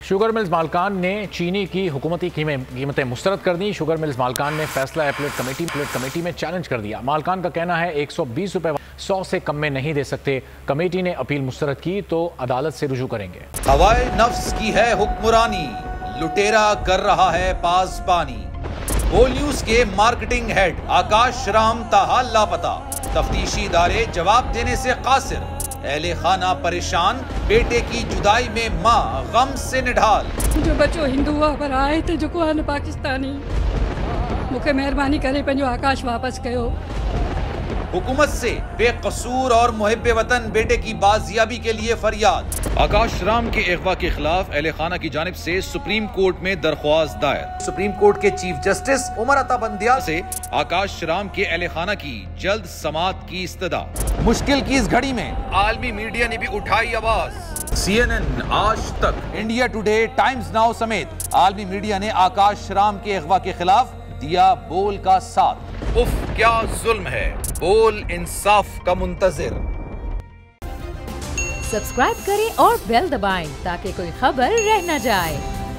Sugar mills मालकान ने चीनी की हुकूमती कीमतें मुस्तरद कर दी। शुगर मिल्स मालकान ने फैसला एपलेट कमेटी में चैलेंज कर दिया। मालकान का कहना है 120 रुपए 100 से कम में नहीं दे सकते। कमेटी ने अपील मुस्तरद की तो अदालत से रुजू करेंगे। हवाए नफ्स की है हुक्मरानी, लुटेरा कर रहा है पासबानी। बोल न्यूज के मार्केटिंग हेड आकाश राम ताहा लापता, तफ्तीशी इदारे जवाब देने से कासिर। अहले खाना परेशान, बेटे की जुदाई में माँ गम से निढाल। जो बच्चो हिंदू पर आए थे जो को पाकिस्तानी, मुझे मेहरबानी करे पंहिंजो आकाश वापस कयो। हुकूमत से बेकसूर और मुहिब्बे वतन बेटे की बाजियाबी के लिए फरियाद। आकाश राम के अगवा के खिलाफ अहले खाना की जानिब से सुप्रीम कोर्ट में दरख्वास्त दायर। सुप्रीम कोर्ट के चीफ जस्टिस उमर अता बंदियाल से आकाश राम के अहले खाना की जल्द समाअत की इस्तदा। मुश्किल की इस घड़ी में आलमी मीडिया ने भी उठाई आवाज। CNN, आज तक, इंडिया टुडे, टाइम्स नाउ समेत आलमी मीडिया ने आकाश राम के अगवा के खिलाफ दिया बोल का साथ। उफ क्या जुल्म है, बोल इंसाफ का मुंतजिर। सब्सक्राइब करें और बेल दबाएं ताकि कोई खबर रह न जाए।